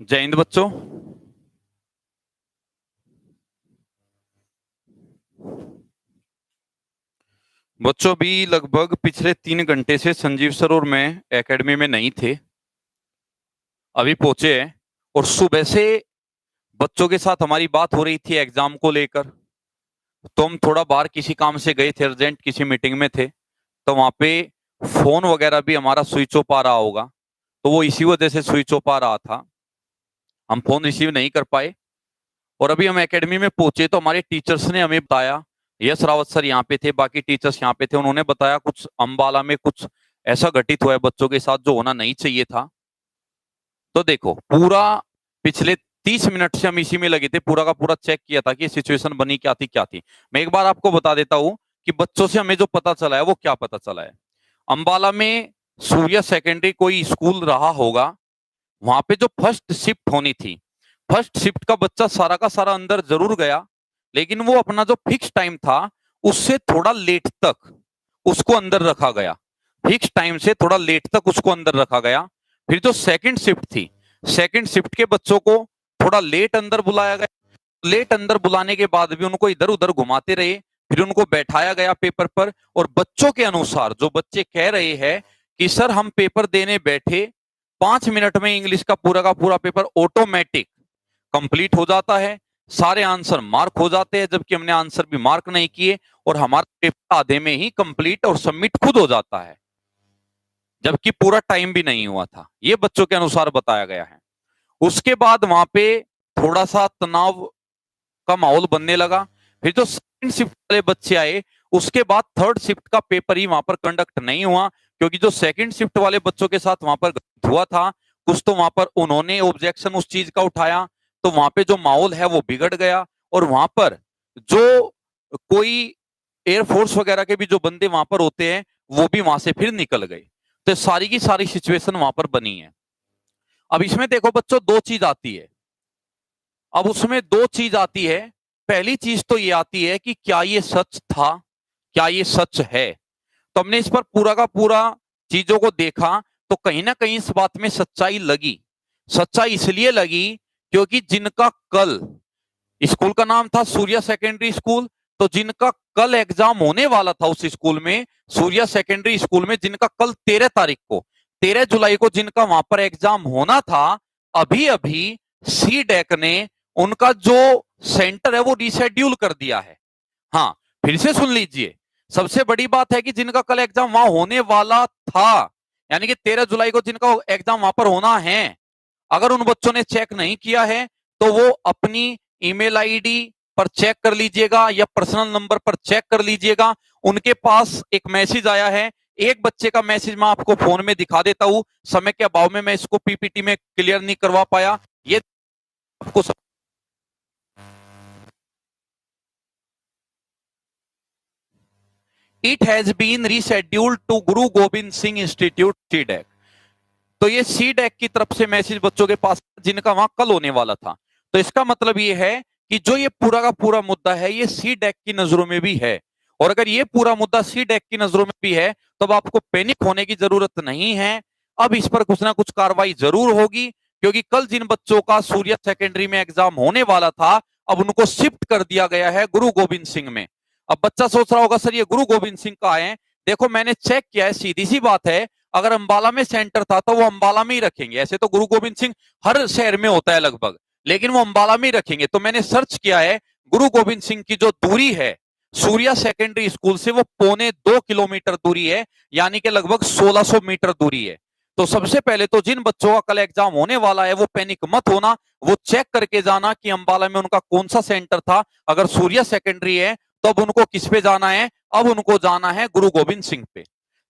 जय हिंद बच्चों। बच्चों भी लगभग पिछले 3 घंटे से संजीव सर और मैं एकेडमी में नहीं थे। अभी पहुंचे हैं और सुबह से बच्चों के साथ हमारी बात हो रही थी एग्जाम को लेकर। तो हम थोड़ा बाहर किसी काम से गए थे, अर्जेंट किसी मीटिंग में थे। तो वहां पे फोन वगैरह भी हमारा स्विच ऑफ आ रहा होगा, तो वो इसी वजह से स्विच ऑफ आ रहा था। हम फोन रिसीव नहीं कर पाए। और अभी हम एकेडमी में पहुंचे तो हमारे टीचर्स ने हमें बताया, यश रावत सर यहाँ पे थे, बाकी टीचर्स यहाँ पे थे, उन्होंने बताया कुछ अंबाला में कुछ ऐसा घटित हुआ है बच्चों के साथ जो होना नहीं चाहिए था। तो देखो, पूरा पिछले 30 मिनट से हम इसी में लगे थे, पूरा का पूरा चेक किया था कि सिचुएशन बनी क्या थी। मैं एक बार आपको बता देता हूं कि बच्चों से हमें जो पता चला है वो क्या पता चला है। अंबाला में सूर्या सेकेंडरी कोई स्कूल रहा होगा, वहां पे जो फर्स्ट शिफ्ट होनी थी, फर्स्ट शिफ्ट का बच्चा सारा का सारा अंदर जरूर गया, लेकिन वो अपना जो फिक्स टाइम था उससे थोड़ा लेट तक उसको अंदर रखा गया। फिक्स टाइम से थोड़ा लेट तक उसको अंदर रखा गया। फिर जो सेकंड शिफ्ट थी, सेकंड शिफ्ट के बच्चों को थोड़ा लेट अंदर बुलाया गया। लेट अंदर बुलाने के बाद भी उनको इधर उधर घुमाते रहे, फिर उनको बैठाया गया पेपर पर। और बच्चों के अनुसार जो बच्चे कह रहे हैं कि सर हम पेपर देने बैठे, 5 मिनट में इंग्लिश का पूरा पेपर ऑटोमेटिक कंप्लीट हो जाता है, सारे आंसर मार्क हो जाते हैं, जबकि हमने आंसर भी मार्क नहीं किए और हमारा पेपर आधे में ही कंप्लीट और सबमिट खुद हो जाता है, जबकि पूरा टाइम भी नहीं हुआ था। ये बच्चों के अनुसार बताया गया है। उसके बाद वहां पे थोड़ा सा तनाव का माहौल बनने लगा। फिर जो सेकंड शिफ्ट वाले बच्चे आए, उसके बाद थर्ड शिफ्ट का पेपर ही वहां पर कंडक्ट नहीं हुआ, क्योंकि जो सेकंड शिफ्ट वाले बच्चों के साथ वहां पर हुआ था कुछ, तो वहां पर उन्होंने ऑब्जेक्शन उस चीज का उठाया, तो वहां पे जो माहौल है वो बिगड़ गया। और वहां पर जो कोई एयरफोर्स वगैरह के भी जो बंदे वहां पर होते हैं वो भी वहां से फिर निकल गए। तो सारी की सारी सिचुएशन वहां पर बनी है। अब इसमें देखो बच्चों, दो चीज आती है। अब उसमें दो चीज आती है। पहली चीज तो ये आती है कि क्या ये सच था, क्या ये सच है। तो हमने इस पर पूरा का पूरा चीजों को देखा, तो कहीं ना कहीं इस बात में सच्चाई लगी। सच्चाई इसलिए लगी क्योंकि जिनका कल, स्कूल का नाम था सूर्या सेकेंडरी स्कूल, तो जिनका कल एग्जाम होने वाला था उस स्कूल में, सूर्या सेकेंडरी स्कूल में, जिनका कल 13 तारीख को, 13 जुलाई को जिनका वहां पर एग्जाम होना था, अभी अभी सी डेक ने उनका जो सेंटर है वो रिशेड्यूल कर दिया है। हाँ, फिर से सुन लीजिए। सबसे बड़ी बात है कि जिनका कल एग्जाम वहां होने वाला था, यानी कि 13 जुलाई को जिनका एग्जाम वहां पर होना है, अगर उन बच्चों ने चेक नहीं किया है तो वो अपनी ईमेल आईडी पर चेक कर लीजिएगा या पर्सनल नंबर पर चेक कर लीजिएगा। उनके पास एक मैसेज आया है। एक बच्चे का मैसेज मैं आपको फोन में दिखा देता हूं, समय के अभाव में मैं इसको पीपीटी में क्लियर नहीं करवा पाया। ये आपको it has been rescheduled to Guru Gobind Singh institute CDAC. तो ये सीडेक की तरफ से मैसेज बच्चों के पास, जिनका वहां कल होने वाला था। तो इसका मतलब ये है कि जो ये पूरा का पूरा मुद्दा है ये सीडेक की नजरों में भी है। और अगर ये पूरा मुद्दा सीडेक की नजरों में भी है तो अब आपको पैनिक होने की जरूरत नहीं है। अब इस पर कुछ ना कुछ कार्रवाई जरूर होगी, क्योंकि कल जिन बच्चों का सूर्या सेकेंडरी में एग्जाम होने वाला था, अब उनको शिफ्ट कर दिया गया है गुरु गोविंद सिंह में। अब बच्चा सोच रहा होगा सर ये गुरु गोविंद सिंह का है। देखो मैंने चेक किया है, सीधी सी बात है, अगर अंबाला में सेंटर था तो वो अंबाला में ही रखेंगे। ऐसे तो गुरु गोविंद सिंह हर शहर में होता है लगभग, लेकिन वो अंबाला में ही रखेंगे। तो मैंने सर्च किया है, गुरु गोविंद सिंह की जो दूरी है सूर्या सेकेंडरी स्कूल से, वो 1.25 किलोमीटर दूरी है, यानी कि लगभग 1600 मीटर दूरी है। तो सबसे पहले तो जिन बच्चों का कल एग्जाम होने वाला है वो पैनिक मत होना, वो चेक करके जाना कि अंबाला में उनका कौन सा सेंटर था। अगर सूर्या सेकेंडरी है तो अब उनको किस पे जाना है, अब उनको जाना है गुरु गोविंद सिंह पे।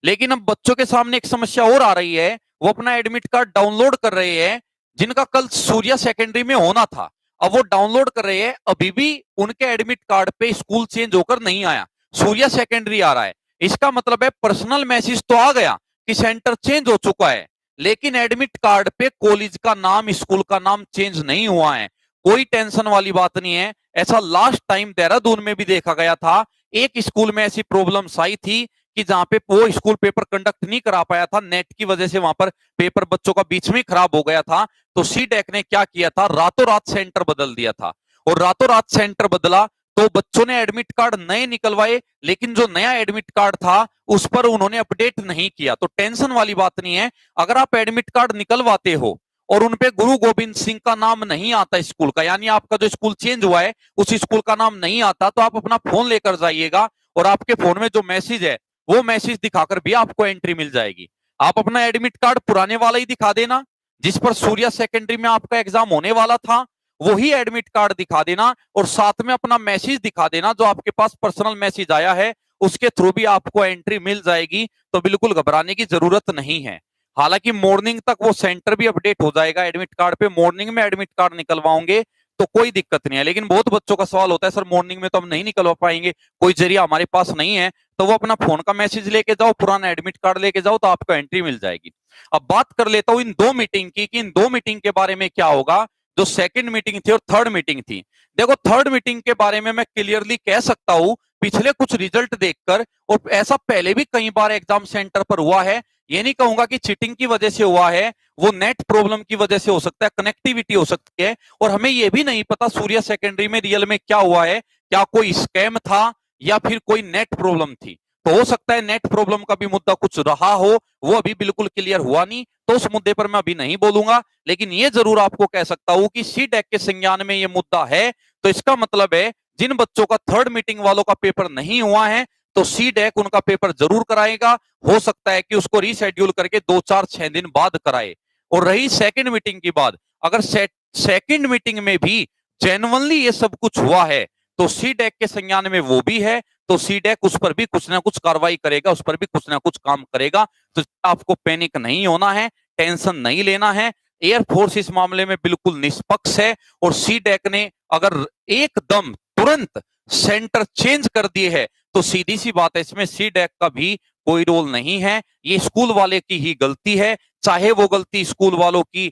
लेकिन अब बच्चों के सामने एक समस्या और आ रही है, वो अपना एडमिट कार्ड डाउनलोड कर रहे हैं, जिनका कल सूर्या सेकेंडरी में होना था। अब वो डाउनलोड कर रहे हैं, अभी भी उनके एडमिट कार्ड पे स्कूल चेंज होकर नहीं आया, सूर्या सेकेंडरी आ रहा है। इसका मतलब है पर्सनल मैसेज तो आ गया कि सेंटर चेंज हो चुका है, लेकिन एडमिट कार्ड पे कॉलेज का नाम, स्कूल का नाम चेंज नहीं हुआ है। कोई टेंशन वाली बात नहीं है। ऐसा लास्ट टाइम देहरादून में भी देखा गया था। एक स्कूल में ऐसी प्रॉब्लम्स आई थी कि जहां पे वो स्कूल पेपर कंडक्ट नहीं करा पाया था, नेट की वजह से वहां पर पेपर बच्चों का बीच में खराब हो गया था, तो सीडेक ने क्या किया था, रातों रात सेंटर बदल दिया था। और रातों रात सेंटर बदला तो बच्चों ने एडमिट कार्ड नए निकलवाए, लेकिन जो नया एडमिट कार्ड था उस पर उन्होंने अपडेट नहीं किया। तो टेंशन वाली बात नहीं है, अगर आप एडमिट कार्ड निकलवाते हो और उनपे गुरु गोविंद सिंह का नाम नहीं आता स्कूल का, यानी आपका जो स्कूल चेंज हुआ है उस स्कूल का नाम नहीं आता, तो आप अपना फोन लेकर जाइएगा और आपके फोन में जो मैसेज है वो मैसेज दिखाकर भी आपको एंट्री मिल जाएगी। आप अपना एडमिट कार्ड पुराने वाला ही दिखा देना, जिस पर सूर्या सेकेंडरी में आपका एग्जाम होने वाला था, वही एडमिट कार्ड दिखा देना और साथ में अपना मैसेज दिखा देना, जो आपके पास पर्सनल मैसेज आया है उसके थ्रू भी आपको एंट्री मिल जाएगी। तो बिल्कुल घबराने की जरूरत नहीं है। हालांकि मॉर्निंग तक वो सेंटर भी अपडेट हो जाएगा एडमिट कार्ड पे, मॉर्निंग में एडमिट कार्ड निकलवाओगे तो कोई दिक्कत नहीं है। लेकिन बहुत बच्चों का सवाल होता है, सर मॉर्निंग में तो हम नहीं निकलवा पाएंगे, कोई जरिया हमारे पास नहीं है, तो वो अपना फोन का मैसेज लेके जाओ, पुराना एडमिट कार्ड लेके जाओ, तो आपको एंट्री मिल जाएगी। अब बात कर लेता हूं इन दो मीटिंग की, कि इन दो मीटिंग के बारे में क्या होगा, जो सेकंड मीटिंग थी और थर्ड मीटिंग थी। देखो थर्ड मीटिंग के बारे में मैं क्लियरली कह सकता हूं, पिछले कुछ रिजल्ट देखकर, और ऐसा पहले भी कई बार एग्जाम सेंटर पर हुआ है, ये नहीं कहूंगा कि चीटिंग की वजह से हुआ है, वो नेट प्रॉब्लम की वजह से हो सकता है, कनेक्टिविटी हो सकती है, और हमें यह भी नहीं पता सूर्या सेकेंडरी में रियल में क्या हुआ है, क्या कोई स्कैम था या फिर कोई नेट प्रॉब्लम थी। तो हो सकता है नेट प्रॉब्लम का भी मुद्दा कुछ रहा हो, वो अभी बिल्कुल क्लियर हुआ नहीं, तो उस मुद्दे पर मैं अभी नहीं बोलूंगा। लेकिन ये जरूर आपको कह सकता हूं कि सीडेक के संज्ञान में ये मुद्दा है, तो इसका मतलब है जिन बच्चों का थर्ड मीटिंग वालों का पेपर नहीं हुआ है, तो सीडेक उनका पेपर जरूर कराएगा। हो सकता है कि उसको रीशेड्यूल करके 2-4-6 दिन बाद कराए। और रही सेकंड मीटिंग की बात, अगर सेकंड मीटिंग में भी जेन्युइनली ये सब कुछ हुआ है, तो सीडेक के संज्ञान में वो भी है, तो सीडेक उस पर भी कुछ ना कुछ कार्रवाई करेगा, उस पर भी कुछ ना कुछ काम करेगा। तो आपको पैनिक नहीं होना है, टेंशन नहीं लेना है। एयरफोर्स इस मामले में बिल्कुल निष्पक्ष है, और सीडेक ने अगर एकदम तुरंत सेंटर चेंज कर दिए है, तो सीधी सी बात है, इसमें सीडेक का भी कोई रोल नहीं है, ये स्कूल वाले की ही गलती है। चाहे वो गलती स्कूल वालों की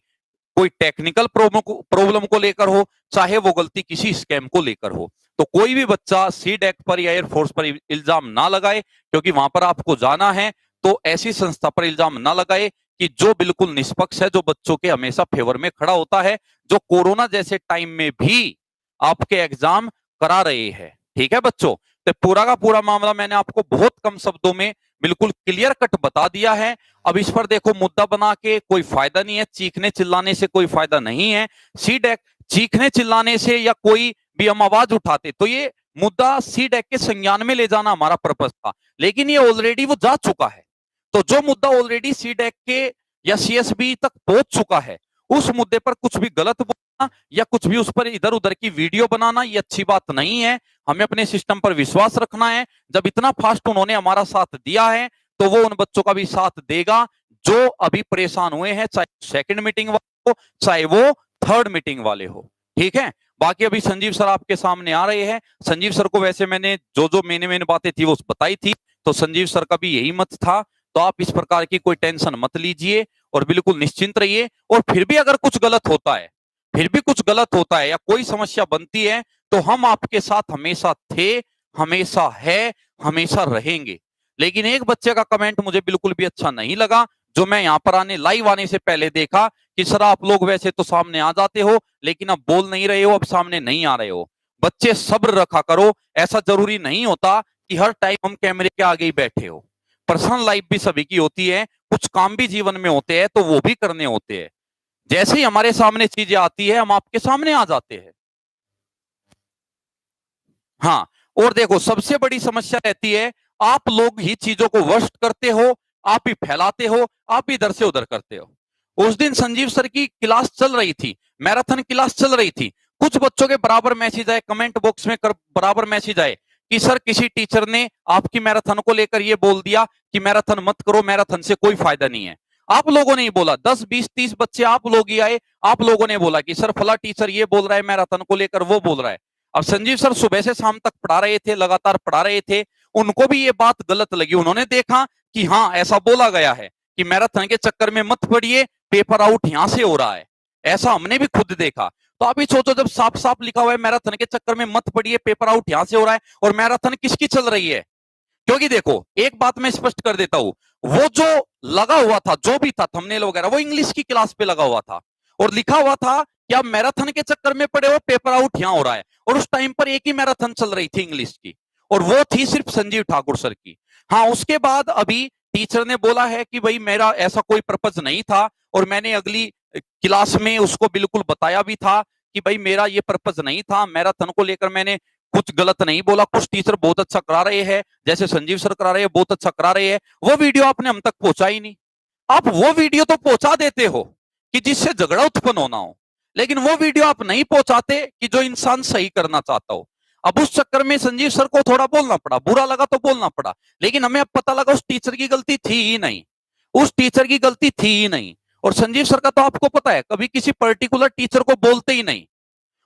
कोई टेक्निकल प्रॉब्लम को लेकर हो, चाहे वो गलती किसी स्कैम को लेकर हो। तो कोई भी बच्चा सीडेक पर या एयरफोर्स पर इल्जाम ना लगाए, क्योंकि वहां पर आपको जाना है, तो ऐसी संस्था पर इल्जाम ना लगाए कि जो बिल्कुल निष्पक्ष है, जो बच्चों के हमेशा फेवर में खड़ा होता है, जो कोरोना जैसे टाइम में भी आपके एग्जाम करा रहे हैं। ठीक है बच्चों, तो पूरा का पूरा मामला मैंने आपको बहुत कम शब्दों में बिल्कुल क्लियर कट बता दिया है। अब इस पर देखो मुद्दा बना के कोई फायदा नहीं है, चीखने चिल्लाने से कोई फायदा नहीं है। सीडेक चीखने चिल्लाने से या कोई भी हम आवाज उठाते तो ये मुद्दा सीडेक के संज्ञान में ले जाना हमारा पर्पस था, लेकिन ये ऑलरेडी वो जा चुका है। तो जो मुद्दा ऑलरेडी सीडेक के या सीएसबी तक पहुंच चुका है, उस मुद्दे पर कुछ भी गलत बोलना या कुछ भी उस पर इधर उधर की वीडियो बनाना ये अच्छी बात नहीं है। हमें अपने सिस्टम पर विश्वास रखना है। जब इतना फास्ट उन्होंने हमारा साथ दिया है, तो वो उन बच्चों का भी साथ देगा जो अभी परेशान हुए हैं, चाहे सेकंड मीटिंग वाले हो, चाहे वो थर्ड मीटिंग वाले हो। ठीक है, बाकी अभी संजीव सर आपके सामने आ रहे हैं। संजीव सर को वैसे मैंने जो जो मेन बातें थी वो बताई थी, तो संजीव सर का भी यही मत था। तो आप इस प्रकार की कोई टेंशन मत लीजिए और बिल्कुल निश्चिंत रहिए। और फिर भी अगर कुछ गलत होता है, फिर भी कुछ गलत होता है या कोई समस्या बनती है, तो हम आपके साथ हमेशा थे, हमेशा है, हमेशा रहेंगे। लेकिन एक बच्चे का कमेंट मुझे बिल्कुल भी अच्छा नहीं लगा, जो मैं यहाँ पर लाइव आने से पहले देखा, कि सर आप लोग वैसे तो सामने आ जाते हो, लेकिन अब बोल नहीं रहे हो, अब सामने नहीं आ रहे हो। बच्चे सब्र रखा करो, ऐसा जरूरी नहीं होता कि हर टाइम हम कैमरे के आगे ही बैठे हो। पर्सनल लाइफ भी सभी की होती है, कुछ काम भी जीवन में होते हैं, तो वो भी करने होते हैं। जैसे ही हमारे सामने चीजें आती है, हम आपके सामने आ जाते हैं। हाँ, और देखो सबसे बड़ी समस्या रहती है, आप लोग ही चीजों को वर्स्ट करते हो, आप ही फैलाते हो, आप ही इधर से उधर करते हो। उस दिन संजीव सर की क्लास चल रही थी, मैराथन क्लास चल रही थी, कुछ बच्चों के बराबर मैसेज आए, कमेंट बॉक्स में बराबर मैसेज आए कि सर किसी टीचर ने आपकी मैराथन को लेकर ये बोल दिया कि मैराथन मत करो, मैराथन से कोई फायदा नहीं है। आप लोगों ने ही बोला, 10 20 30 बच्चे आप लोग ही आए, आप लोगों ने बोला कि सर फला टीचर ये बोल रहा है मैराथन को लेकर, वो बोल रहा है। अब संजीव सर सुबह से शाम तक पढ़ा रहे थे, लगातार पढ़ा रहे थे, उनको भी ये बात गलत लगी। उन्होंने देखा कि हाँ ऐसा बोला गया है कि मैराथन के चक्कर में मत पड़िए, पेपर आउट यहां से हो रहा है, ऐसा हमने भी खुद देखा। तो आप ही सोचो, जब साफ साफ लिखा हुआ है मैराथन के चक्कर में मत पड़िए, पेपर आउट यहां से हो रहा है, और मैराथन किसकी चल रही है? क्योंकि देखो एक बात मैं स्पष्ट कर देता हूं, वो जो लगा हुआ था, जो भी था थंबनेल वगैरह, वो इंग्लिश की क्लास पे लगा हुआ था और लिखा हुआ था कि आप मैराथन के चक्कर में पड़े हो, पेपर आउट यहां हो रहा है। और उस टाइम पर एक ही मैराथन चल रही थी इंग्लिश की, और वो थी सिर्फ संजीव ठाकुर सर की। हाँ, उसके बाद अभी टीचर ने बोला है कि भाई मेरा ऐसा कोई पर्पज नहीं था, और मैंने अगली क्लास में उसको बिल्कुल बताया भी था कि भाई मेरा ये पर्पज नहीं था, मैराथन को लेकर मैंने कुछ गलत नहीं बोला। कुछ टीचर बहुत अच्छा करा रहे हैं, जैसे संजीव सर करा रहे हैं, बहुत अच्छा करा रहे हैं, वो वीडियो आपने हम तक पहुंचा ही नहीं। आप वो वीडियो तो पहुंचा देते हो कि जिससे झगड़ा उत्पन्न होना हो, लेकिन वो वीडियो आप नहीं पहुंचाते कि जो इंसान सही करना चाहता हो। अब उस चक्कर में संजीव सर को थोड़ा बोलना पड़ा, बुरा लगा तो बोलना पड़ा, लेकिन हमें अब पता लगा उस टीचर की गलती थी ही नहीं, उस टीचर की गलती थी ही नहीं। और संजीव सर का तो आपको पता है, कभी किसी पर्टिकुलर टीचर को बोलते ही नहीं।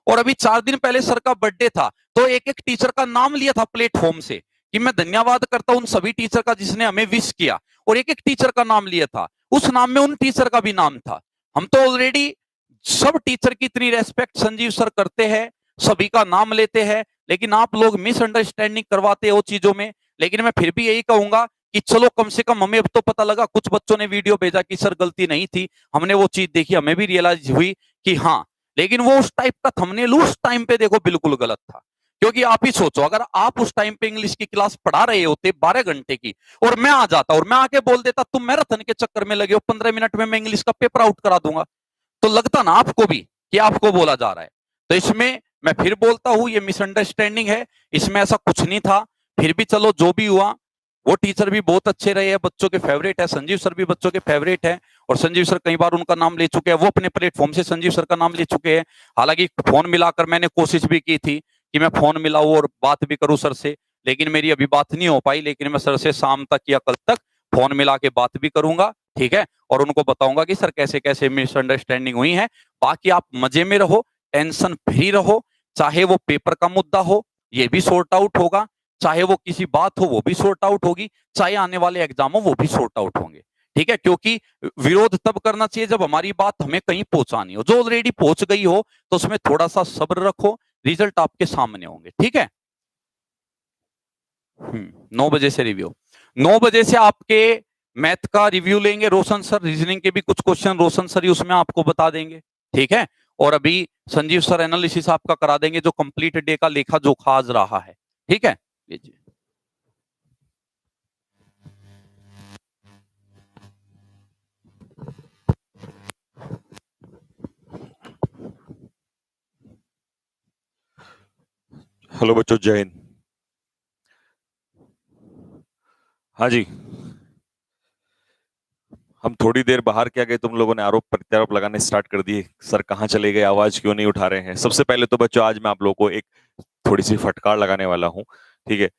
और अभी 4 दिन पहले सर का बर्थडे था, तो एक एक टीचर का नाम लिया था प्लेटफॉर्म से कि मैं धन्यवाद करता हूं उन सभी टीचर का जिसने हमें विश किया, और एक एक टीचर का नाम लिया था, उस नाम में उन टीचर का भी नाम था। हम तो ऑलरेडी सब टीचर की इतनी रेस्पेक्ट संजीव सर करते हैं, सभी का नाम लेते हैं, लेकिन आप लोग मिसअंडरस्टैंडिंग करवाते हो चीजों में। लेकिन मैं फिर भी यही कहूंगा कि चलो कम से कम हमें अब तो पता लगा, कुछ बच्चों ने वीडियो भेजा कि सर गलती नहीं थी, हमने वो चीज देखी, हमें भी रियलाइज हुई कि हाँ, लेकिन वो उस टाइप का थंबनेल उस टाइम पे देखो बिल्कुल गलत था। क्योंकि आप ही सोचो, अगर आप उस टाइम पे इंग्लिश की क्लास पढ़ा रहे होते 12 घंटे की, और मैं आ जाता और मैं आके बोल देता तुम मैराथन के चक्कर में लगे हो, 15 मिनट में मैं इंग्लिश का पेपर आउट करा दूंगा, तो लगता ना आपको भी कि आपको बोला जा रहा है। तो इसमें मैं फिर बोलता हूं, ये मिसअंडरस्टैंडिंग है, इसमें ऐसा कुछ नहीं था। फिर भी चलो जो भी हुआ, वो टीचर भी बहुत अच्छे रहे हैं, बच्चों के फेवरेट है, संजीव सर भी बच्चों के फेवरेट है, और संजीव सर कई बार उनका नाम ले चुके हैं, वो अपने प्लेटफॉर्म से संजीव सर का नाम ले चुके हैं। हालांकि फोन मिलाकर मैंने कोशिश भी की थी कि मैं फोन मिलाऊं और बात भी करूं सर से, लेकिन मेरी अभी बात नहीं हो पाई। लेकिन मैं सर से शाम तक या कल तक फोन मिला के बात भी करूंगा, ठीक है, और उनको बताऊंगा कि सर कैसे कैसे मिसअंडरस्टैंडिंग हुई है। बाकी आप मजे में रहो, टेंशन फ्री रहो, चाहे वो पेपर का मुद्दा हो ये भी सॉर्ट आउट होगा, चाहे वो किसी बात हो वो भी सॉर्ट आउट होगी, चाहे आने वाले एग्जाम हो वो भी सॉर्ट आउट होंगे, ठीक है। क्योंकि विरोध तब करना चाहिए जब हमारी बात हमें कहीं पहुंचानी हो, जो ऑलरेडी पहुंच गई हो तो उसमें थोड़ा सा सब्र रखो, रिजल्ट आपके सामने होंगे, ठीक है। 9 बजे से रिव्यू, 9 बजे से आपके मैथ का रिव्यू लेंगे रोशन सर, रीजनिंग के भी कुछ क्वेश्चन रोशन सर ही उसमें आपको बता देंगे, ठीक है। और अभी संजीव सर एनालिसिस आपका करा देंगे, जो कंप्लीट डे का लेखा जोखा आज रहा है, ठीक है। लीजिए। हेलो बच्चों, जय हिंद। हाँ जी, हम थोड़ी देर बाहर क्या गए, तुम लोगों ने आरोप प्रत्यारोप लगाने स्टार्ट कर दिए, सर कहाँ चले गए, आवाज क्यों नहीं उठा रहे हैं। सबसे पहले तो बच्चों, आज मैं आप लोगों को एक थोड़ी सी फटकार लगाने वाला हूँ, ठीक है।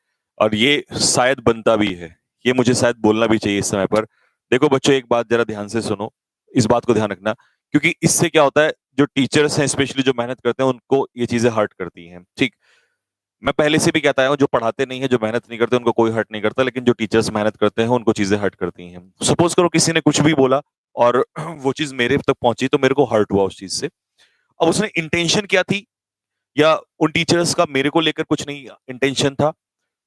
और ये शायद बनता भी है, ये मुझे शायद बोलना भी चाहिए इस समय पर। देखो बच्चों, एक बात जरा ध्यान से सुनो, इस बात को ध्यान रखना, क्योंकि इससे क्या होता है, जो टीचर्स हैं स्पेशली जो मेहनत करते हैं उनको ये चीजें हर्ट करती हैं, ठीक। मैं पहले से भी कहता आया हूँ, जो पढ़ाते नहीं है, जो मेहनत नहीं करते, उनको कोई हर्ट नहीं करता, लेकिन जो टीचर्स मेहनत करते हैं उनको चीजें हर्ट करती हैं। सपोज करो किसी ने कुछ भी बोला और वो चीज मेरे तक पहुंची, तो मेरे को हर्ट हुआ उस चीज से। अब उसने इंटेंशन क्या थी, या उन टीचर्स का मेरे को लेकर कुछ नहीं इंटेंशन था,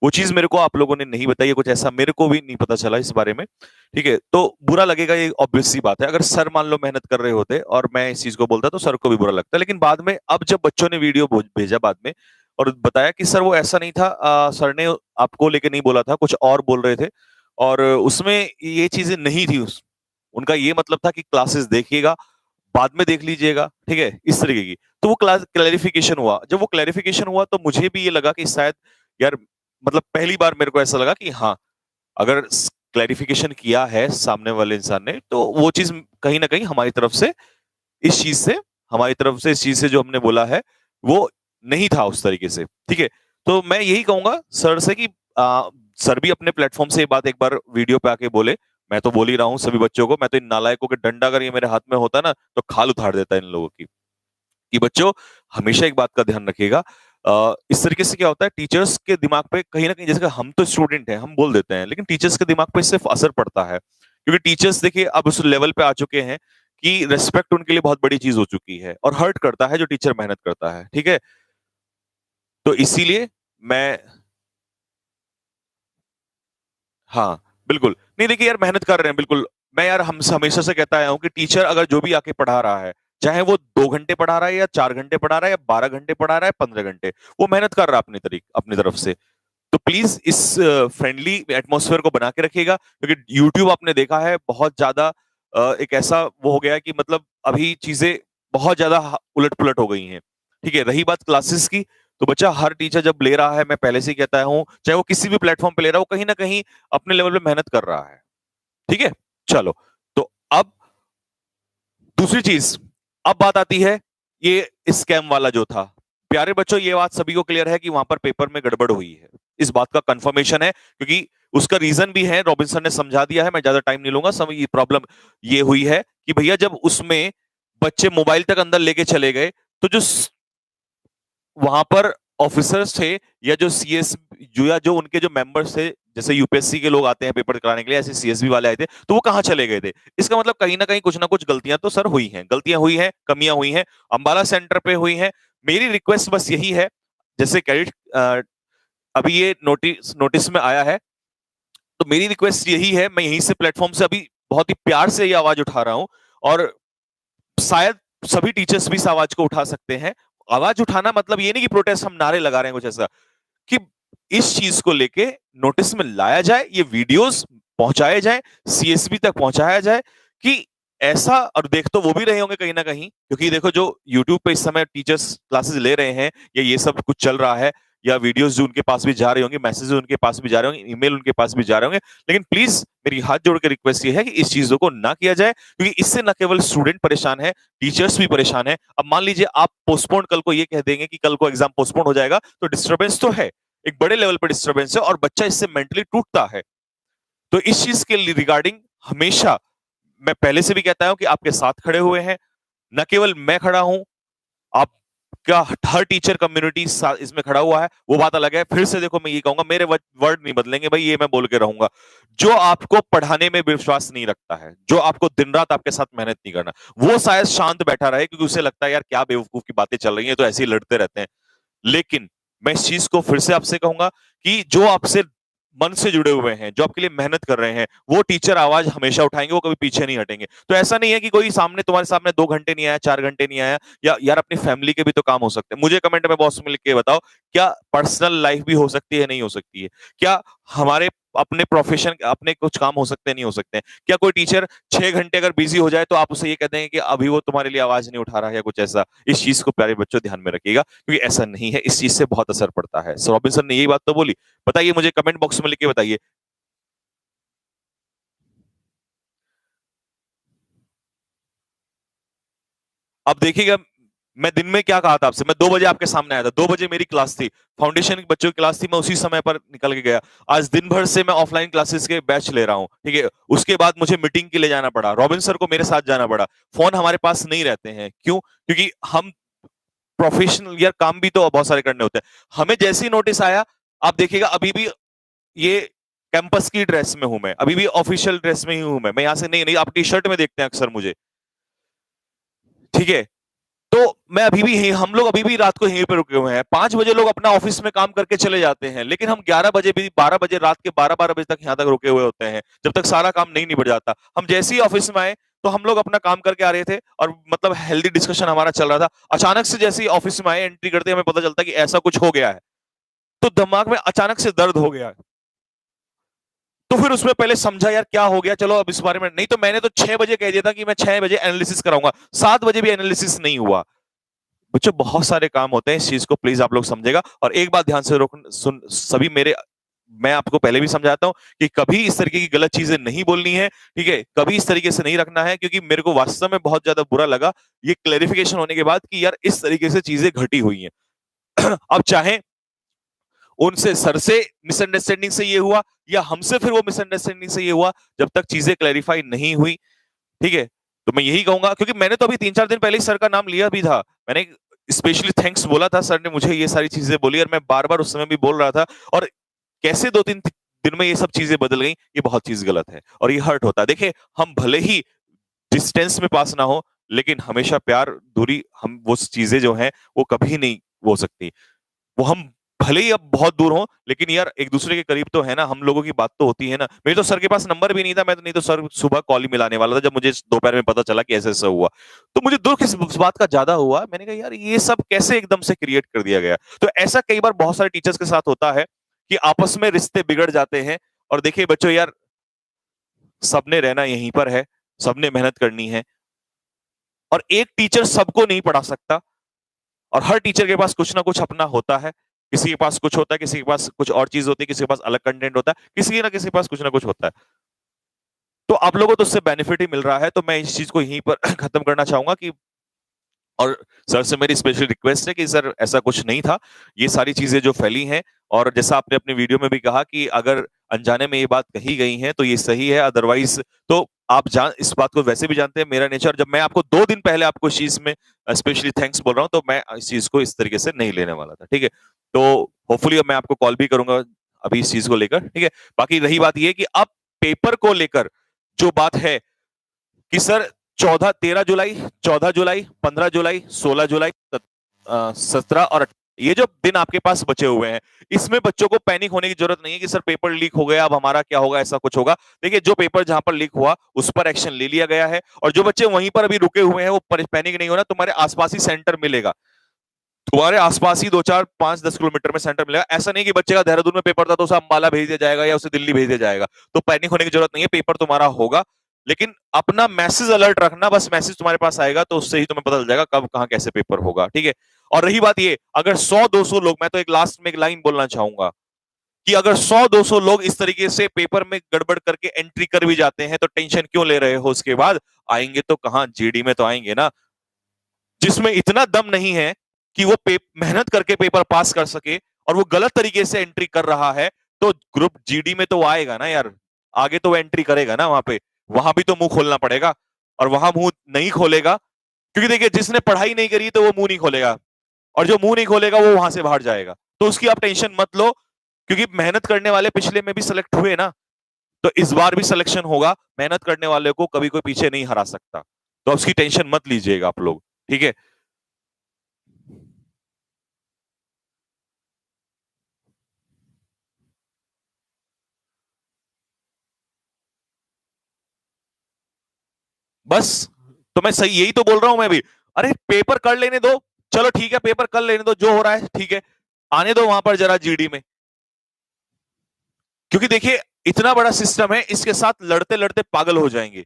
वो चीज मेरे को आप लोगों ने नहीं बताई, कुछ ऐसा मेरे को भी नहीं पता चला इस बारे में, ठीक है। तो बुरा लगेगा, ये ऑब्वियस सी बात है। अगर सर मान लो मेहनत कर रहे होते और मैं इस चीज को बोलता, तो सर को भी बुरा लगता। लेकिन बाद में, अब जब बच्चों ने वीडियो भेजा बाद में और बताया कि सर वो ऐसा नहीं था, सर ने आपको लेके नहीं बोला था, कुछ और बोल रहे थे, और उसमें ये चीजें नहीं थी, उनका ये मतलब था कि क्लासेस देखिएगा, बाद में देख लीजिएगा, ठीक है, इस तरीके की। तो वो क्लास क्लैरिफिकेशन हुआ, जब वो क्लैरिफिकेशन हुआ तो मुझे भी ये लगा कि शायद यार, मतलब पहली बार मेरे को ऐसा लगा कि हाँ, अगर क्लैरिफिकेशन किया है सामने वाले इंसान ने, तो वो चीज कहीं ना कहीं हमारी तरफ से, इस चीज से, हमारी तरफ से इस चीज से जो हमने बोला है वो नहीं था उस तरीके से, ठीक है। तो मैं यही कहूंगा सर से कि सर भी अपने प्लेटफॉर्म से ये बात एक बार वीडियो पे आके बोले। मैं तो बोल ही रहा हूँ सभी बच्चों को, मैं तो इन नालायकों के डंडा अगर ये मेरे हाथ में होता ना, तो खाल उतार देता इन लोगों की। कि बच्चों, हमेशा एक बात का ध्यान रखिएगा, इस तरीके से क्या होता है, टीचर्स के दिमाग पे कहीं ना कहीं, जैसे कि हम तो स्टूडेंट हैं, हम बोल देते हैं, लेकिन टीचर्स के दिमाग पे सिर्फ असर पड़ता है, क्योंकि टीचर्स देखिए अब उस लेवल पे आ चुके हैं कि रेस्पेक्ट उनके लिए बहुत बड़ी चीज हो चुकी है, और हर्ट करता है जो टीचर मेहनत करता है, ठीक है। तो इसीलिए मैं हाँ बिल्कुल। नहीं देखिए यार, मेहनत कर रहे हैं बिल्कुल। मैं यार हम हमेशा से कहता आया हूँ कि टीचर अगर जो भी आके पढ़ा रहा है, चाहे वो 2 घंटे पढ़ा रहा है या 4 घंटे पढ़ा रहा है या 12 घंटे पढ़ा रहा है, 15 घंटे, वो मेहनत कर रहा है अपनी तरफ से। तो प्लीज इस फ्रेंडली एटमॉस्फेयर को बना के रखिएगा, क्योंकि यूट्यूब आपने देखा है बहुत ज्यादा एक ऐसा वो हो गया है कि मतलब अभी चीजें बहुत ज्यादा उलट पुलट हो गई हैं। ठीक है, रही बात क्लासेस की, तो बच्चा हर टीचर जब ले रहा है, मैं पहले से ही कहता हूँ, चाहे वो किसी भी प्लेटफॉर्म पे ले रहा है, वो कहीं ना कहीं अपने लेवल पे मेहनत कर रहा है। ठीक है, चलो। तो अब दूसरी चीज, अब बात आती है ये स्कैम वाला जो था। प्यारे बच्चों, ये बात सभी को क्लियर है कि वहां पर पेपर में गड़बड़ हुई है, इस बात का कंफर्मेशन है, क्योंकि उसका रीजन भी है, रॉबिन्सन ने समझा दिया है, मैं ज्यादा टाइम नहीं लूंगा। सब ये प्रॉब्लम ये हुई है कि भैया जब उसमें बच्चे मोबाइल तक अंदर लेके चले गए, तो जो वहां पर ऑफिसर्स थे या जो सीएस जो या जो उनके जो मेंबर्स थे, जैसे यूपीएससी के लोग आते हैं पेपर कराने के लिए, ऐसे सीएसबी वाले आए थे, तो वो कहाँ चले गए थे? इसका मतलब कहीं ना कुछ गलतियां तो सर हुई हैं, गलतियां हुई हैं, कमियां हुई हैं, अंबाला सेंटर पे हुई हैं। मेरी रिक्वेस्ट बस यही है, जैसे क्रेडिट अभी ये नोटिस नोटिस में आया है, तो मेरी रिक्वेस्ट यही है, मैं यहीं से प्लेटफॉर्म से अभी बहुत ही प्यार से ये आवाज उठा रहा हूं, और शायद सभी टीचर्स भी इस आवाज को उठा सकते हैं। आवाज उठाना मतलब ये नहीं कि प्रोटेस्ट हम नारे लगा रहे हैं कुछ ऐसा, कि इस चीज को लेके नोटिस में लाया जाए, ये वीडियोस पहुंचाए जाए, सीएसबी तक पहुंचाया जाए, कि ऐसा, और देख तो वो भी रहे होंगे कहीं ना कहीं, क्योंकि देखो जो यूट्यूब पे इस समय टीचर्स क्लासेस ले रहे हैं या ये सब कुछ चल रहा है, या वीडियोस जो उनके पास भी जा रहे होंगे, मैसेज उनके पास भी जा रहे होंगे, ईमेल उनके पास भी जा रहे होंगे, लेकिन प्लीज मेरी हाथ जोड़ के रिक्वेस्ट ये है कि इस चीजों को ना किया जाए, क्योंकि इससे न केवल स्टूडेंट परेशान है, टीचर्स भी परेशान है। अब मान लीजिए आप पोस्टपोन कल को ये कह देंगे कि कल को एग्जाम पोस्टपोन हो जाएगा, तो डिस्टर्बेंस तो है, एक बड़े लेवल पर डिस्टर्बेंस है, और बच्चा इससे मेंटली टूटता है। तो इस चीज के रिगार्डिंग हमेशा मैं पहले से भी कहता हूं कि आपके साथ खड़े हुए हैं, न केवल मैं खड़ा हूं, आपका हर टीचर कम्युनिटी इसमें खड़ा हुआ है। वो बात अलग है, फिर से देखो मैं ये कहूंगा, मेरे वर्ड नहीं बदलेंगे भाई, ये मैं बोल के रहूंगा, जो आपको पढ़ाने में विश्वास नहीं रखता है, जो आपको दिन रात आपके साथ मेहनत नहीं करना, वो शायद शांत बैठा रहे, क्योंकि उसे लगता है यार क्या बेवकूफ की बातें चल रही हैं, तो ऐसे ही लड़ते रहते हैं। लेकिन मैं इस चीज को फिर से आपसे कहूंगा कि जो आपसे मन से जुड़े हुए हैं, जो आपके लिए मेहनत कर रहे हैं, वो टीचर आवाज हमेशा उठाएंगे, वो कभी पीछे नहीं हटेंगे। तो ऐसा नहीं है कि कोई सामने तुम्हारे सामने 2 घंटे नहीं आया, 4 घंटे नहीं आया, या यार अपनी फैमिली के भी तो काम हो सकते हैं। मुझे कमेंट में बॉक्स में लिख के बताओ, क्या पर्सनल लाइफ भी हो सकती है, नहीं हो सकती है? क्या हमारे अपने प्रोफेशन, अपने कुछ काम हो सकते हैं, नहीं हो सकते हैं? क्या कोई टीचर 6 घंटे अगर बिजी हो जाए तो आप उसे ये कहते हैं कि अभी वो तुम्हारे लिए आवाज नहीं उठा रहा है या कुछ ऐसा? इस चीज को प्यारे बच्चों ध्यान में रखिएगा, क्योंकि ऐसा नहीं है, इस चीज से बहुत असर पड़ता है। सो रॉबिन्सन ने यही बात तो बोली। बताइए मुझे, कमेंट बॉक्स में लिख के बताइए। अब देखिएगा, मैं दिन में क्या कहा था आपसे, मैं 2 बजे आपके सामने आया था, 2 बजे मेरी क्लास थी, फाउंडेशन के बच्चों की क्लास थी, मैं उसी समय पर निकल के गया। आज दिन भर से मैं ऑफलाइन क्लासेस के बैच ले रहा हूँ, ठीक है, उसके बाद मुझे मीटिंग के लिए जाना पड़ा, रॉबिन सर को मेरे साथ जाना पड़ा। फोन हमारे पास नहीं रहते हैं, क्यों? क्योंकि हम प्रोफेशनल यार, काम भी तो बहुत सारे करने होते हैं। हमें जैसे ही नोटिस आया, आप देखिएगा अभी भी ये कैंपस की ड्रेस में हूं मैं, अभी भी ऑफिशियल ड्रेस में ही हूं मैं यहाँ से नहीं नहीं, आप टी शर्ट में देखते हैं अक्सर मुझे। ठीक है, तो मैं अभी भी हम लोग अभी भी रात को यहीं पे रुके हुए हैं। 5 बजे लोग अपना ऑफिस में काम करके चले जाते हैं, लेकिन हम 11 बजे भी, 12 बजे, रात के 12-12 बजे तक यहाँ तक रुके हुए होते हैं, जब तक सारा काम नहीं निबट जाता। हम जैसे ही ऑफिस में आए, तो हम लोग अपना काम करके आ रहे थे, और मतलब हेल्दी डिस्कशन हमारा चल रहा था। अचानक से जैसे ही ऑफिस में आए, एंट्री करते हमें पता चलता कि ऐसा कुछ हो गया है, तो दिमाग में अचानक से दर्द हो गया है। तो फिर उसमें पहले समझा यार क्या हो गया, चलो अब इस बारे में नहीं, तो मैंने तो 6 बजे कह दिया था कि मैं 6 बजे एनालिसिस कराऊंगा, 7 बजे भी एनालिसिस नहीं हुआ। बच्चों बहुत सारे काम होते हैं, इस चीज को प्लीज आप लोग समझेगा। और एक बात ध्यान से रोक सुन सभी मेरे, मैं आपको पहले भी समझाता हूं कि कभी इस तरीके की गलत चीजें नहीं बोलनी है, ठीक है, कभी इस तरीके से नहीं रखना है, क्योंकि मेरे को वास्तव में बहुत ज्यादा बुरा लगा ये क्लेरिफिकेशन होने के बाद कि यार इस तरीके से चीजें घटी हुई हैं। अब चाहे उनसे सर से मिसअंडरस्टैंडिंग से ये हुआ, या हमसे फिर वो मिसअंडरस्टैंडिंग से ये हुआ, जब तक चीजें क्लैरिफाई नहीं हुई, ठीक है, तो मैं यही कहूंगा, क्योंकि मैंने तो अभी 3-4 दिन पहले ही सर का नाम लिया भी था, मैंने स्पेशली थैंक्स बोला था, सर ने मुझे ये सारी चीजें बोली, और मैं बार बार उस समय भी बोल रहा था। और कैसे 2-3 दिन में ये सब चीजें बदल गई, ये बहुत चीज गलत है, और ये हर्ट होता है। देखिए, हम भले ही डिस्टेंस में पास ना हो, लेकिन हमेशा प्यार दूरी, हम वो चीजें जो हैं वो कभी नहीं हो सकती, वो हम भले ही अब बहुत दूर हो, लेकिन यार एक दूसरे के करीब तो है ना, हम लोगों की बात तो होती है ना। मेरे तो सर के पास नंबर भी नहीं था, मैं तो नहीं तो सर सुबह कॉल ही मिलाने वाला था, जब मुझे दोपहर में पता चला कि ऐसा ऐसा हुआ। तो मुझे दुख इस बात का ज्यादा हुआ, मैंने कहा यार ये सब कैसे एकदम से क्रिएट कर दिया गया। तो ऐसा कई बार बहुत सारे टीचर्स के साथ होता है कि आपस में रिश्ते बिगड़ जाते हैं। और देखिए बच्चों यार, सबने रहना यहीं पर है, सबने मेहनत करनी है, और एक टीचर सबको नहीं पढ़ा सकता, और हर टीचर के पास कुछ ना कुछ अपना होता है। किसी के पास कुछ होता है, किसी के पास कुछ और चीज होती है, किसी के पास अलग कंटेंट होता है, किसी ना किसी के पास कुछ ना कुछ होता है। तो आप लोगों को तो उससे बेनिफिट ही मिल रहा है, तो मैं इस चीज को यहीं पर खत्म करना चाहूंगा कि, और सर से मेरी स्पेशल रिक्वेस्ट है कि सर ऐसा कुछ नहीं था, ये सारी चीजें जो फैली हैं, और जैसा आपने अपने वीडियो में भी कहा कि अगर अनजाने में ये बात कही गई है तो ये सही है, अदरवाइज तो आप जान इस बात को वैसे भी जानते हैं मेरा नेचर। जब मैं आपको 2 दिन पहले आपको इस चीज में स्पेशली थैंक्स बोल रहा हूं, तो मैं इस चीज को इस तरीके से नहीं लेने वाला था, ठीक है। तो होपफुली अब मैं आपको कॉल भी करूंगा अभी इस चीज को लेकर, ठीक है। बाकी रही बात ये कि अब पेपर को लेकर जो बात है कि सर 13 जुलाई, 14 जुलाई, 15 जुलाई, 16 जुलाई, 17 और ये जो दिन आपके पास बचे हुए हैं, इसमें बच्चों को पैनिक होने की जरूरत नहीं है कि सर पेपर लीक हो गया, अब हमारा क्या होगा, ऐसा कुछ होगा। देखिए जो पेपर जहां पर लीक हुआ उस पर एक्शन ले लिया गया है, और जो बच्चे वहीं पर अभी रुके हुए हैं वो पैनिक नहीं होना, तुम्हारे आसपास ही सेंटर मिलेगा, तुम्हारे आसपास ही 2, 4, 5, 10 किलोमीटर में सेंटर मिलेगा। ऐसा नहीं कि बच्चे का देहरादून में पेपर था तो उसे अंबाला भेज दिया जाएगा या उसे दिल्ली भेज दिया जाएगा, तो पैनिक होने की जरूरत नहीं है, पेपर तुम्हारा होगा। लेकिन अपना मैसेज अलर्ट रखना, बस मैसेज तुम्हारे पास आएगा तो उससे ही तुम्हें पता चल जाएगा कब कहां कैसे पेपर होगा, ठीक है। और रही बात ये, अगर 100-200 लोग, मैं तो एक लास्ट में एक लाइन बोलना चाहूंगा कि अगर 100-200 लोग इस तरीके से पेपर में गड़बड़ करके एंट्री कर भी जाते हैं तो टेंशन क्यों ले रहे हो, उसके बाद आएंगे तो कहां, जीडी में तो आएंगे ना। जिसमें इतना दम नहीं है कि वो मेहनत करके पेपर पास कर सके और वो गलत तरीके से एंट्री कर रहा है, तो ग्रुप जीडी में तो वो आएगा ना यार, आगे तो वो एंट्री करेगा ना वहां पे, वहां भी तो मुंह खोलना पड़ेगा। और वहां मुंह नहीं खोलेगा, क्योंकि देखिए जिसने पढ़ाई नहीं करी तो वो मुंह नहीं खोलेगा, और जो मुंह नहीं खोलेगा वो वहां से बाहर जाएगा। तो उसकी आप टेंशन मत लो, क्योंकि मेहनत करने वाले पिछले में भी सिलेक्ट हुए ना, तो इस बार भी सिलेक्शन होगा। मेहनत करने वाले को कभी कोई पीछे नहीं हरा सकता, तो उसकी टेंशन मत लीजिएगा आप लोग, ठीक है। बस, तो मैं सही यही तो बोल रहा हूं मैं भी। अरे पेपर कर लेने दो, चलो ठीक है पेपर कर लेने दो, जो हो रहा है ठीक है, आने दो वहां पर जरा जीडी में। क्योंकि देखिए इतना बड़ा सिस्टम है, इसके साथ लड़ते लड़ते पागल हो जाएंगे,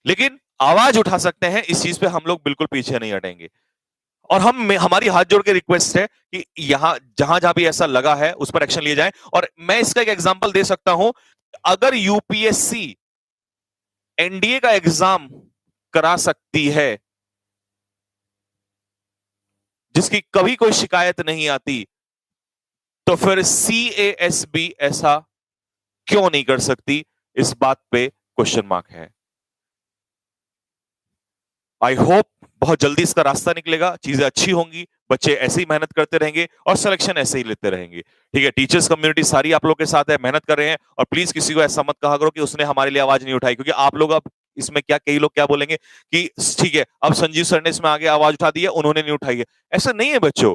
लेकिन आवाज उठा सकते हैं, इस चीज पे हम लोग बिल्कुल पीछे नहीं हटेंगे। और हम हमारी हाथ जोड़ के रिक्वेस्ट है कि यहां जहां जहां भी ऐसा लगा है उस पर एक्शन लिए जाए। और मैं इसका एक एग्जांपल दे सकता हूं, अगर यूपीएससी एनडीए का एग्जाम करा सकती है जिसकी कभी कोई शिकायत नहीं आती, तो फिर सीएएसबी ऐसा क्यों नहीं कर सकती, इस बात पे क्वेश्चन मार्क है। आई होप बहुत जल्दी इसका रास्ता निकलेगा, चीजें अच्छी होंगी, बच्चे ऐसे ही मेहनत करते रहेंगे और सिलेक्शन ऐसे ही लेते रहेंगे, ठीक है। टीचर्स कम्युनिटी सारी आप लोग के साथ है, मेहनत कर रहे हैं, और प्लीज किसी को ऐसा मत कहा करो कि उसने हमारे लिए आवाज नहीं उठाई, क्योंकि आप लोग अब इसमें क्या, कई लोग क्या बोलेंगे कि ठीक है अब संजीव सर ने इसमें आगे आवाज उठा दी है, उन्होंने नहीं उठाई है। ऐसा नहीं है बच्चों,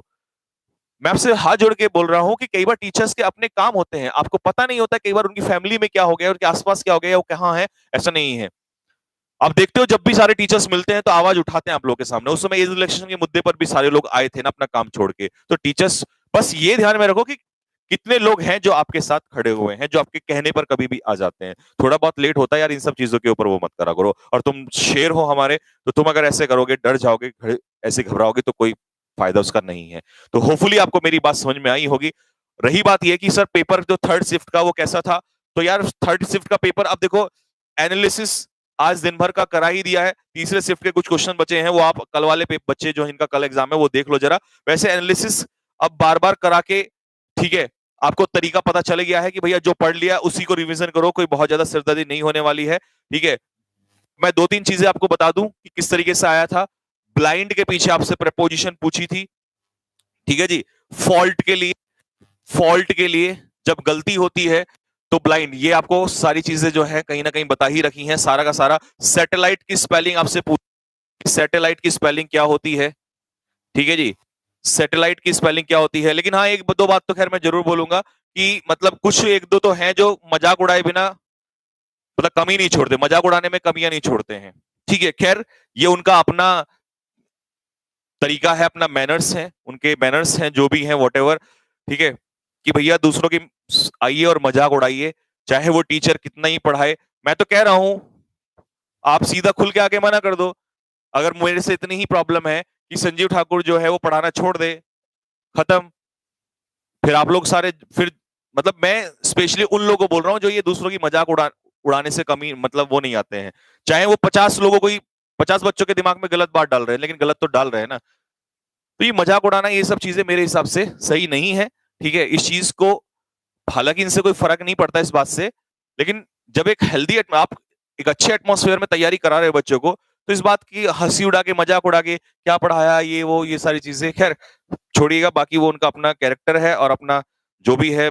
मैं आपसे हाथ जोड़ के बोल रहा हूं कि कई बार टीचर्स के अपने काम होते हैं, आपको पता नहीं होता कई बार उनकी फैमिली में क्या हो गया, उनके आसपास क्या हो गया, वो कहाँ है, ऐसा नहीं है। आप देखते हो जब भी सारे टीचर्स मिलते हैं तो आवाज उठाते हैं आप लोगों के सामने। उस समय एज इलेक्शन के मुद्दे पर भी सारे लोग आए थे ना अपना काम छोड़ के। तो टीचर्स बस ये ध्यान में रखो कि कितने लोग हैं जो आपके साथ खड़े हुए हैं, जो आपके कहने पर कभी भी आ जाते हैं। थोड़ा बहुत लेट होता है यार, इन सब चीजों के ऊपर वो मत करा करो। और तुम शेर हो हमारे, तो तुम अगर ऐसे करोगे, डर जाओगे, ऐसे घबराओगे, तो कोई फायदा उसका नहीं है। तो होपफुली आपको मेरी बात समझ में आई होगी। रही बात यह कि सर पेपर जो थर्ड शिफ्ट का वो कैसा था, तो यार थर्ड शिफ्ट का पेपर अब देखो, एनालिसिस आज दिन भर का करा ही दिया है, तीसरे शिफ्ट के कुछ क्वेश्चन बचे हैं, वो आप कल वाले बच्चे जो इनका कल एग्जाम है वो देख लो जरा। वैसे एनालिसिस अब बार बार करा के, ठीक है, आपको तरीका पता चल गया है कि भैया जो पढ़ लिया उसी को रिवीजन करो, कोई बहुत ज्यादा सिरदर्दी नहीं होने वाली है, ठीक है। मैं 2-3 चीजें आपको बता दूं कि किस तरीके से आया था। ब्लाइंड के पीछे आपसे प्रपोजिशन पूछी थी, ठीक है जी। फॉल्ट के लिए, फॉल्ट के लिए जब गलती होती है तो ब्लाइंड, ये आपको सारी चीजें जो है कहीं ना कहीं बता ही रखी हैं, सारा का सारा। सैटेलाइट की स्पेलिंग आपसे पूछ, सैटेलाइट की स्पेलिंग क्या होती है, ठीक है जी। सैटेलाइट की स्पेलिंग क्या होती है। लेकिन हाँ, एक दो बात तो खैर मैं जरूर बोलूंगा कि मतलब कुछ एक दो तो हैं जो मजाक उड़ाए बिना मतलब कमी नहीं छोड़ते, मजाक उड़ाने में कमियां नहीं छोड़ते हैं। ठीक है, खैर ये उनका अपना तरीका है, अपना मैनर्स है, उनके मैनर्स हैं जो भी हैं वॉटेवर। ठीक है, कि भैया दूसरों की आइए और मजाक उड़ाइए, चाहे वो टीचर कितना ही पढ़ाए। मैं तो कह रहा हूं आप सीधा खुल के आके मना कर दो। अगर मेरे से इतनी ही प्रॉब्लम है कि संजीव ठाकुर जो है वो पढ़ाना छोड़ दे, खत्म। फिर आप लोग सारे फिर मतलब मैं स्पेशली उन लोगों को बोल रहा हूं जो ये दूसरों की मजाक उड़ाने से कमी मतलब वो नहीं आते हैं। चाहे वो 50 लोगों को ही 50 बच्चों के दिमाग में गलत बात डाल रहे हैं, लेकिन गलत तो डाल रहे हैं ना। तो ये मजाक उड़ाना ये सब चीजें मेरे हिसाब से सही नहीं है। ठीक है, इस चीज को हालांकि इनसे कोई फर्क नहीं पड़ता इस बात से, लेकिन जब एक हेल्दी आप एक अच्छे एटमॉस्फेयर में तैयारी करा रहे हो बच्चों को, तो इस बात की हंसी उड़ा के मजाक उड़ा के क्या पढ़ाया ये वो ये सारी चीजें खैर छोड़िएगा। बाकी वो उनका अपना कैरेक्टर है और अपना जो भी है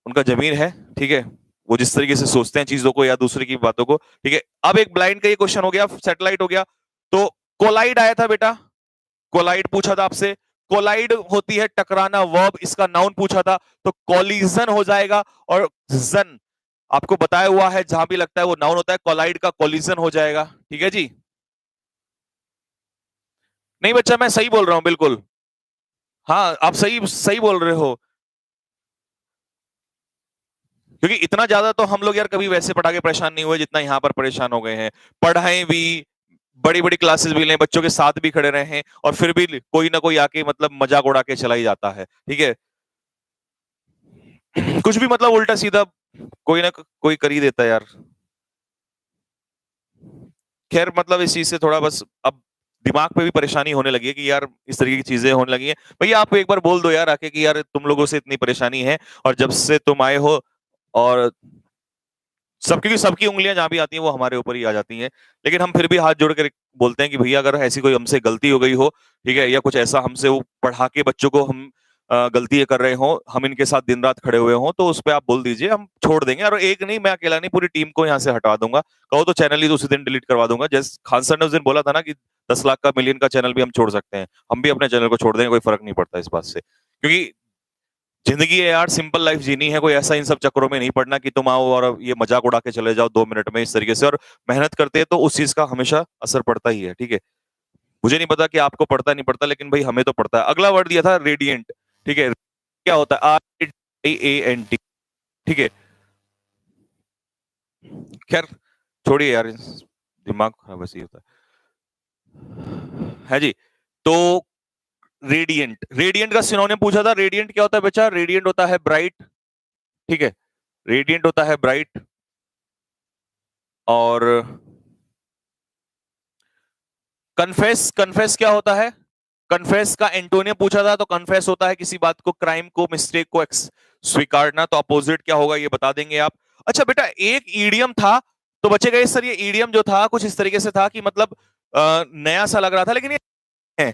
उनका जमीन है। ठीक है, वो जिस तरीके से सोचते हैं चीजों को या दूसरे की बातों को। ठीक है, अब एक ब्लाइंड का ये क्वेश्चन हो गया, सैटेलाइट हो गया, तो कोलाइड आया था बेटा, कोलाइड पूछा था आपसे। कोलाइड होती है टकराना, वर्ब, इसका नाउन पूछा था तो कॉलिजन हो जाएगा। और जन आपको बताया हुआ है जहां भी लगता है वो नाउन होता है, कोलाइड का कॉलिजन हो जाएगा। ठीक है जी, नहीं बच्चा मैं सही बोल रहा हूं बिल्कुल। हाँ आप सही सही बोल रहे हो, क्योंकि इतना ज्यादा तो हम लोग यार कभी वैसे पढ़ा के परेशान नहीं हुए जितना यहाँ पर परेशान हो गए हैं। पढ़ाएं भी, बड़ी बड़ी क्लासेस भी लें, बच्चों के साथ भी खड़े रहे हैं, और फिर भी कोई ना कोई आके मतलब मजाक उड़ा के चला ही जाता है। ठीक है, कुछ भी मतलब उल्टा सीधा कोई ना कोई कर ही देता है यार। खैर मतलब इस चीज से थोड़ा बस अब दिमाग पे भी परेशानी होने लगी है कि यार इस तरीके की चीजें होने लगी हैं। भैया आप एक बार बोल दो यार आके कि यार तुम लोगों से इतनी परेशानी है, और जब से तुम आए हो और सब, क्योंकि सबकी उंगलियां जहां भी आती हैं वो हमारे ऊपर ही आ जाती हैं। लेकिन हम फिर भी हाथ जोड़ कर बोलते हैं कि भैया अगर ऐसी कोई हमसे गलती हो गई हो, ठीक है, या कुछ ऐसा हमसे वो पढ़ा के बच्चों को हम गलती कर रहे हो, हम इनके साथ दिन रात खड़े हुए हों, तो उस पर आप बोल दीजिए, हम छोड़ देंगे। और एक नहीं, मैं अकेला नहीं, पूरी टीम को यहाँ से हटा दूंगा। कहो तो चैनल ही तो उसी दिन डिलीट करवा दूंगा। जैसे खान सर ने उस दिन बोला था ना कि 10 लाख का, मिलियन का चैनल भी हम छोड़ सकते हैं, हम भी अपने चैनल को छोड़ देंगे, कोई फर्क नहीं पड़ता इस बात से। क्योंकि जिंदगी है यार, सिंपल लाइफ जीनी है, कोई ऐसा इन सब चक्करों में नहीं पड़ना कि तुम आओ और ये मजाक उड़ा के चले जाओ 2 मिनट में इस तरीके से। और मेहनत करते हैं तो उस चीज का हमेशा असर पड़ता ही है। ठीक है, मुझे नहीं पता कि आपको पड़ता नहीं पड़ता, लेकिन भाई हमें तो पड़ता है। अगला वर्ड दिया था रेडियंट। ठीक है, क्या होता है? RADIANT। ठीक है, खैर छोड़िए यार, दिमाग खराब ऐसे ही होता है जी। तो रेडियंट, रेडियंट का सिनोनिम पूछा था। रेडियंट क्या होता है बच्चा? रेडियंट होता है ब्राइट। ठीक है, रेडियंट होता है ब्राइट। और कन्फेस, कन्फेस क्या होता है? कन्फेस का एंटोनियम पूछा था, तो कन्फेस होता है किसी बात को, क्राइम को, मिस्टेक को स्वीकारना। तो अपोजिट क्या होगा ये बता देंगे आप। अच्छा बेटा, एक ईडियम था तो बच्चे गए सर, ये ईडियम जो था कुछ इस तरीके से था कि मतलब नया सा लग रहा था, लेकिन ये है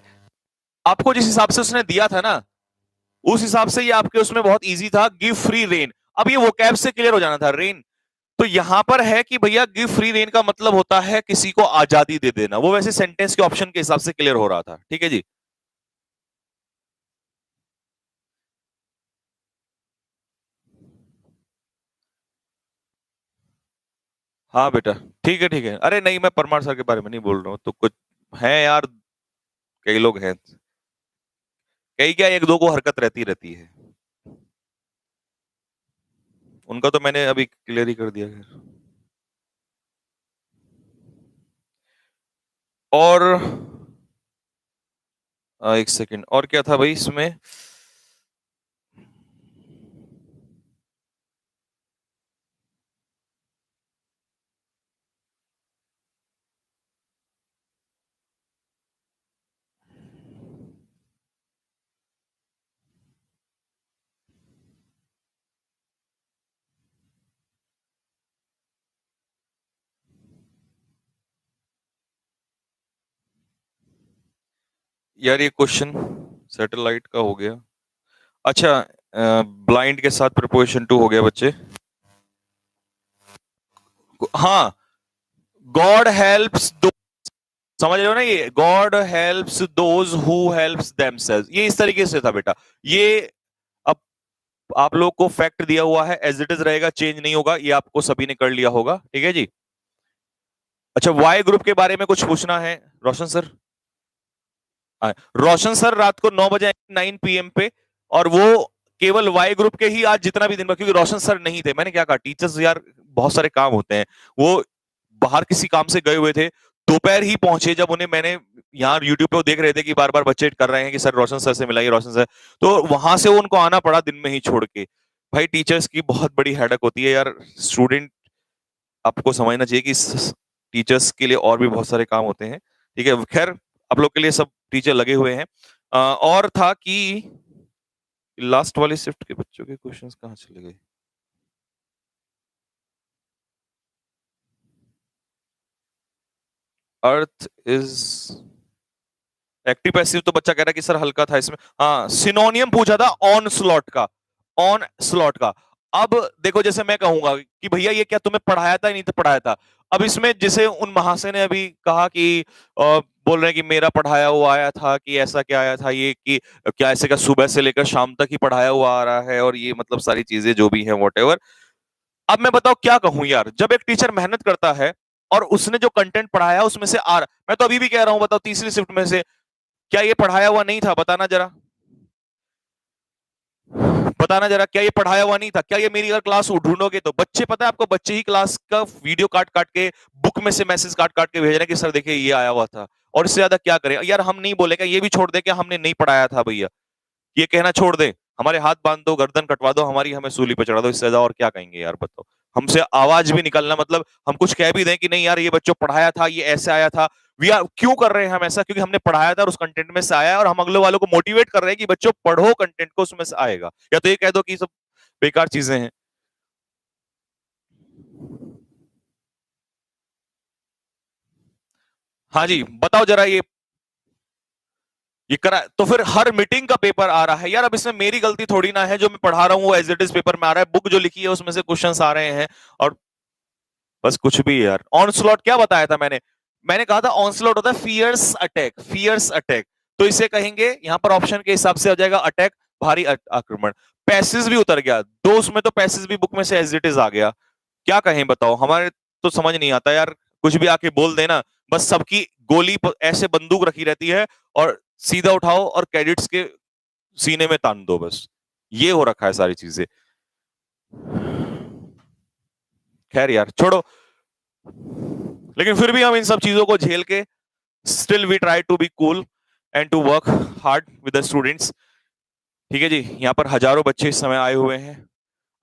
आपको जिस हिसाब से उसने दिया था ना, उस हिसाब से ये आपके उसमें बहुत इजी था, गिव फ्री रेन। अब ये वोकैब से क्लियर हो जाना था, रेन। तो यहां पर है कि भैया गिव फ्री रेन का मतलब होता है किसी को आजादी दे देना। वो वैसे सेंटेंस के ऑप्शन के हिसाब से क्लियर हो रहा था। ठीक है जी, हाँ बेटा, ठीक है ठीक है। अरे नहीं, मैं परमार सर के बारे में नहीं बोल रहा हूँ, तो कुछ है यार, कई लोग हैं, कई क्या एक दो को हरकत रहती रहती है, उनका तो मैंने अभी क्लियर ही कर दिया है। और एक सेकंड, और क्या था भाई इसमें? यार ये क्वेश्चन सैटेलाइट का हो गया। अच्छा, ब्लाइंड के साथ प्रिपोजिशन टू हो गया बच्चे। हाँ, गॉड हेल्प्स समझ रहे हो ना, ये God helps those who helps themselves, ये इस तरीके से था बेटा। ये अब आप लोग को फैक्ट दिया हुआ है, एज इट इज रहेगा, चेंज नहीं होगा, ये आपको सभी ने कर लिया होगा, ठीक है जी। अच्छा, वाई ग्रुप के बारे में कुछ पूछना है रोशन सर? रोशन सर रात को 9 बजे 9 PM पे, और वो केवल वाई ग्रुप के ही आज जितना भी दिन, क्योंकि रोशन सर नहीं थे, मैंने क्या कहा, टीचर्स यार बहुत सारे काम होते हैं, वो बाहर किसी काम से गए हुए थे, दोपहर ही पहुंचे, जब उन्हें मैंने यहाँ यूट्यूब पे वो देख रहे थे कि बार बार बच्चे कर रहे हैं कि सर रोशन सर से मिलाइए, रोशन सर, तो वहां से उनको आना पड़ा दिन में ही छोड़ के। भाई टीचर्स की बहुत बड़ी हेडक होती है यार, स्टूडेंट आपको समझना चाहिए कि टीचर्स के लिए और भी बहुत सारे काम होते हैं, ठीक है। खैर आप लोग के लिए सब टीचर लगे हुए हैं। और था कि लास्ट वाली शिफ्ट के बच्चों के क्वेश्चंस कहाँ चले गए? अर्थ इज एक्टिव पैसिव, तो बच्चा कह रहा है कि सर हल्का था इसमें। हाँ, सिनोनियम पूछा था ऑन स्लॉट का, ऑन स्लॉट का। अब देखो, जैसे मैं कहूंगा कि भैया ये क्या तुम्हें पढ़ाया था, नहीं तो पढ़ाया था, अब इसमें जैसे उन महाशय ने अभी कहा कि बोल रहे हैं कि मेरा पढ़ाया हुआ आया था, कि ऐसा क्या आया था, ये कि क्या ऐसे का सुबह से लेकर शाम तक ही पढ़ाया हुआ आ रहा है, और ये मतलब सारी चीजें जो भी है वॉट। अब मैं बताओ क्या कहूं यार, जब एक टीचर मेहनत करता है और उसने जो कंटेंट पढ़ाया उसमें से आ रहा, मैं तो अभी भी कह रहा हूं, बताओ तीसरी शिफ्ट में से क्या ये पढ़ाया हुआ नहीं था? बताना जरा, बताना जरा, क्या ये पढ़ाया हुआ नहीं था? क्या ये मेरी अगर क्लास ढूंढोगे तो बच्चे, पता है आपको, बच्चे ही क्लास का वीडियो काट काट के, बुक में से मैसेज काट काट के भेज रहे हैं कि सर देखिए ये आया हुआ था। और इससे ज्यादा क्या करें यार, हम नहीं बोलेगा, ये भी छोड़ दे कि हमने नहीं पढ़ाया था भैया, ये कहना छोड़ दे, हमारे हाथ बांध दो, गर्दन कटवा दो हमारी, हमें सूली पे चढ़ा दो, इससे ज्यादा और क्या कहेंगे यार बताओ। हमसे आवाज भी निकलना मतलब हम कुछ कह भी दें कि नहीं यार ये बच्चों पढ़ाया था, ये ऐसे आया था, वी आर क्यों कर रहे हैं हम ऐसा? क्योंकि हमने पढ़ाया था और उस कंटेंट में से आया है, और हम अगले वालों को मोटिवेट कर रहे हैं कि बच्चों पढ़ो कंटेंट को, उसमें से आएगा। या तो ये कह दो कि सब बेकार चीजें हैं। हाँ जी, बताओ जरा, ये करा तो फिर हर मीटिंग का पेपर आ रहा है यार, अब इसमें मेरी गलती थोड़ी ना है, जो मैं पढ़ा रहा हूँ वो एज इट इज पेपर में आ रहा है, बुक जो लिखी है उसमें से क्वेश्चंस आ रहे हैं। और बस कुछ भी यार, ऑनस्लॉट क्या बताया था मैंने? मैंने कहा था ऑनस्लॉट होता है फियर्स अटैक, फियर्स अटैक, तो इसे कहेंगे यहां पर ऑप्शन के हिसाब से आ जाएगा अटैक, भारी आक्रमण। पैसेज भी उतर गया, दो उसमें तो पैसेज भी बुक में से एज इट इज आ गया, क्या कहें बताओ, हमारे तो समझ नहीं आता यार, कुछ भी आके बोल देना, बस सबकी गोली ऐसे बंदूक रखी रहती है, और सीधा उठाओ और कैडेट्स के सीने में तान दो, बस ये हो रखा है सारी चीजें। खैर यार छोड़ो, लेकिन फिर भी हम इन सब चीजों को झेल के still we try to be cool and to work hard with the students, ठीक है जी। यहाँ पर हजारों बच्चे इस समय आए हुए हैं,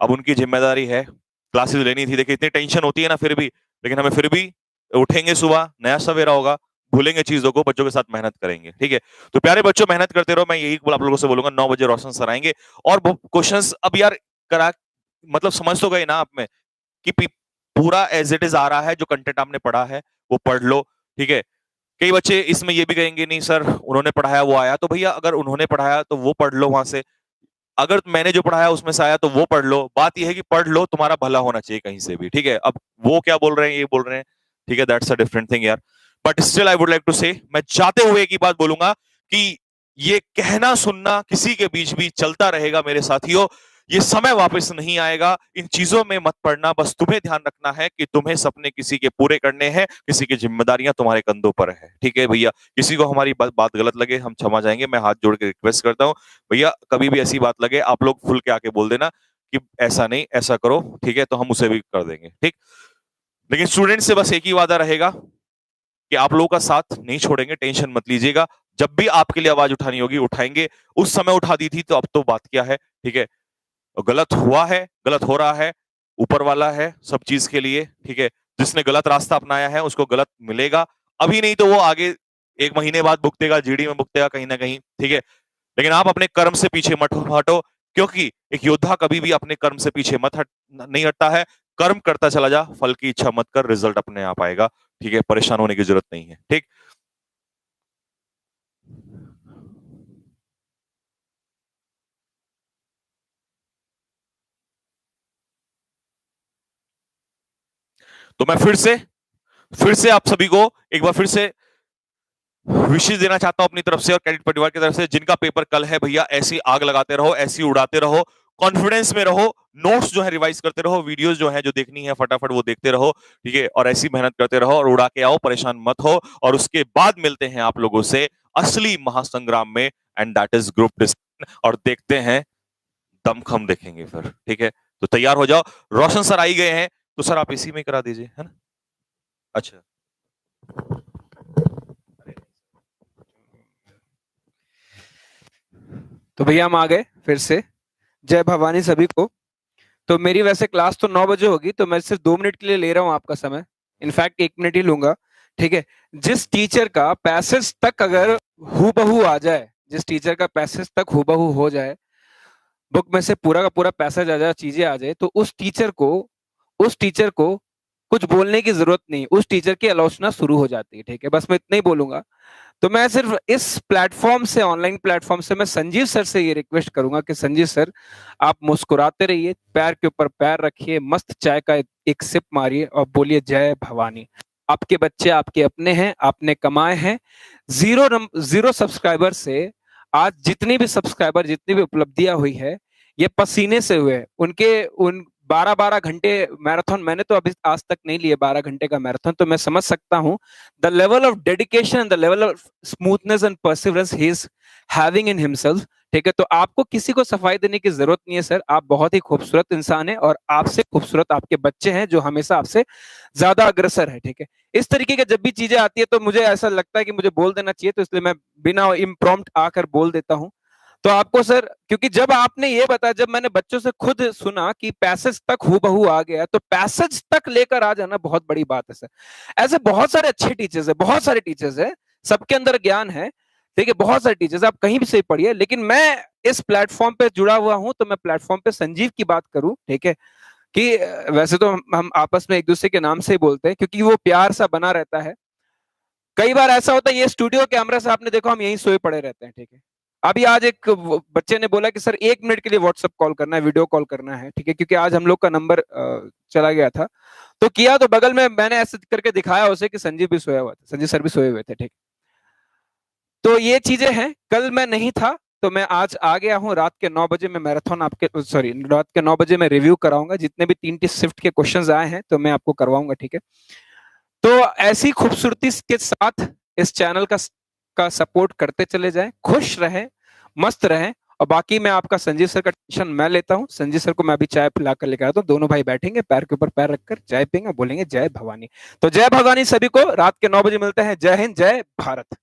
अब उनकी जिम्मेदारी है, क्लासेस लेनी थी, देखिए इतनी टेंशन होती है ना फिर भी, लेकिन हमें फिर भी उठेंगे, सुबह नया सवेरा होगा, भूलेंगे चीजों को, बच्चों के साथ मेहनत करेंगे, ठीक है। तो प्यारे बच्चों मेहनत करते रहो, मैं यही आप लोगों से बोलूंगा, 9 बजे रोशन सर आएंगे, और क्वेश्चंस अब यार करा, मतलब समझ तो गए ना आप में कि पूरा एज इट इज आ रहा है, जो कंटेंट आपने पढ़ा है वो पढ़ लो, ठीक है। कई बच्चे इसमें ये भी कहेंगे नहीं सर उन्होंने पढ़ाया वो आया, तो भैया अगर उन्होंने पढ़ाया तो वो पढ़ लो वहां से, अगर मैंने जो पढ़ाया उसमें से आया तो वो पढ़ लो, बात यह है कि पढ़ लो, तुम्हारा भला होना चाहिए कहीं से भी, ठीक है। अब वो क्या बोल रहे हैं, ये बोल रहे हैं, ठीक है, दैट्स अ डिफरेंट थिंग यार। But still I would like to say, मैं जाते हुए एक ही बात बोलूंगा कि ये कहना सुनना किसी के बीच भी चलता रहेगा मेरे साथियों, ये समय वापस नहीं आएगा, इन चीजों में मत पड़ना, बस तुम्हें ध्यान रखना है कि तुम्हें सपने किसी के पूरे करने हैं, किसी की जिम्मेदारियां तुम्हारे कंधों पर है, ठीक है भैया। किसी को हमारी बात गलत लगे हम क्षमा चाहेंगे, मैं हाथ जोड़ के रिक्वेस्ट करता हूँ भैया, कभी भी ऐसी बात लगे आप लोग खुल के आके बोल देना कि ऐसा नहीं ऐसा करो, ठीक है, तो हम उसे भी कर देंगे, ठीक। लेकिन स्टूडेंट से बस एक ही वादा रहेगा कि आप लोगों का साथ नहीं छोड़ेंगे, टेंशन मत लीजिएगा, जब भी आपके लिए आवाज उठानी होगी उठाएंगे, उस समय उठा दी थी तो अब तो बात क्या है, ठीक है। गलत हुआ है, गलत हो रहा है, ऊपर वाला है सब चीज के लिए, ठीक है। जिसने गलत रास्ता अपनाया है उसको गलत मिलेगा, अभी नहीं तो वो आगे 1 महीने बाद भुगतेगा, जीडी में भुगतेगा कहीं ना कहीं, ठीक है। लेकिन आप अपने कर्म से पीछे मत हटो, क्योंकि एक योद्धा कभी भी अपने कर्म से पीछे मत हट नहीं हटता है, कर्म करता चला जा, फल की इच्छा मत कर, रिजल्ट अपने आप आएगा, ठीक है, परेशान होने की जरूरत नहीं है, ठीक। तो मैं फिर से आप सभी को एक बार फिर से विशेष देना चाहता हूं अपनी तरफ से और कैडेट परिवार की तरफ से, जिनका पेपर कल है भैया ऐसी आग लगाते रहो, ऐसी उड़ाते रहो, कॉन्फिडेंस में रहो, नोट्स जो है रिवाइज करते रहो, वीडियोस जो है जो देखनी है फटाफट वो देखते रहो, ठीक है, और ऐसी मेहनत करते रहो और उड़ा के आओ, परेशान मत हो, और उसके बाद मिलते हैं आप लोगों से असली महासंग्राम में, and that is group discussion, और देखते हैं दमखम देखेंगे फिर, ठीक है। तो तैयार हो जाओ, रोशन सर आई गए हैं, तो सर आप इसी में करा दीजिए, है ना। अच्छा, तो भैया हम आ गए फिर से। जय भवानी सभी को। तो मेरी वैसे क्लास तो 9 बजे होगी, तो मैं सिर्फ 2 मिनट के लिए ले रहा हूँ आपका समय। इनफैक्ट 1 मिनट ही लूंगा, ठीक है। जिस टीचर का पैसेज तक अगर हूबहू आ जाए, जिस टीचर का पैसेज तक हूबहू हो जाए, बुक में से पूरा का पूरा पैसेज आ जाए, चीजें आ जाए, तो उस टीचर को कुछ बोलने की जरूरत नहीं, उस टीचर की आलोचना शुरू हो जाती है, ठीक है। बस मैं इतना ही बोलूंगा। तो मैं सिर्फ इस प्लेटफॉर्म से, ऑनलाइन प्लेटफॉर्म से, मैं संजीव सर से ये रिक्वेस्ट करूंगा कि संजीव सर आप मुस्कुराते रहिए, पैर के ऊपर पैर रखिए, मस्त चाय का एक सिप मारिए और बोलिए जय भवानी। आपके बच्चे आपके अपने हैं, आपने कमाए हैं। जीरो सब्सक्राइबर से आज जितनी भी सब्सक्राइबर, जितनी भी उपलब्धियां हुई है, ये पसीने से हुए। उन 12-12 घंटे मैराथन, मैंने तो अभी आज तक नहीं लिए 12 घंटे का मैराथन, तो मैं समझ सकता हूं the level of dedication, the level of smoothness and perseverance he is having in himself, ठीक है। तो आपको किसी को सफाई देने की जरूरत नहीं है सर, आप बहुत ही खूबसूरत इंसान है और आपसे खूबसूरत आपके बच्चे हैं जो हमेशा आपसे ज्यादा अग्रसर है, ठीक है। इस तरीके की जब भी चीजें आती है तो मुझे ऐसा लगता है कि मुझे बोल देना चाहिए, तो इसलिए मैं बिना इम्प्रॉम्प्ट आकर बोल देता हूं। तो आपको सर, क्योंकि जब आपने ये बताया, जब मैंने बच्चों से खुद सुना कि पैसेज तक हूबहू आ गया, तो पैसेज तक लेकर आ जाना बहुत बड़ी बात है सर। ऐसे बहुत सारे अच्छे टीचर्स है, बहुत सारे टीचर्स है, सबके अंदर ज्ञान है, ठीक है, बहुत सारे टीचर्स, आप कहीं भी से पढ़िए। लेकिन मैं इस प्लेटफॉर्म पे जुड़ा हुआ हूं, तो मैं प्लेटफॉर्म पे संजीव की बात करूं, ठीक है, कि वैसे तो हम आपस में एक दूसरे के नाम से ही बोलते हैं, क्योंकि वो प्यार सा बना रहता है। कई बार ऐसा होता है, ये स्टूडियो कैमरा से आपने देखो हम यहीं सोए पड़े रहते हैं, ठीक है। अभी आज एक बच्चे ने बोला कि सर 1 मिनट के लिए व्हाट्सएप कॉल करना है, वीडियो कॉल करना है, ठीक है, क्योंकि आज हम लोग का नंबर चला गया था। तो किया, तो बगल में मैंने ऐसे करके दिखाया उसे कि संजीव भी सोया हुआ था, संजीव सर भी सोए हुए थे, ठीक। तो ये चीजें हैं। कल मैं नहीं था, तो मैं आज आ गया हूँ। रात के 9 बजे में मैराथन रात के 9 बजे में रिव्यू कराऊंगा, जितने भी 3 शिफ्ट के क्वेश्चंस आए हैं तो मैं आपको करवाऊंगा, ठीक है। तो ऐसी खूबसूरती के साथ इस चैनल का सपोर्ट करते चले जाएं, खुश रहें, मस्त रहें। और बाकी मैं आपका संजीव सर का टेंशन मैं लेता हूं। संजीव सर को मैं अभी चाय पिला कर लेकर आता हूं, दोनों भाई बैठेंगे, पैर के ऊपर पैर रखकर चाय पियेंगे, बोलेंगे जय भवानी। तो जय भवानी सभी को। रात के 9 बजे मिलते हैं। जय हिंद, जय भारत।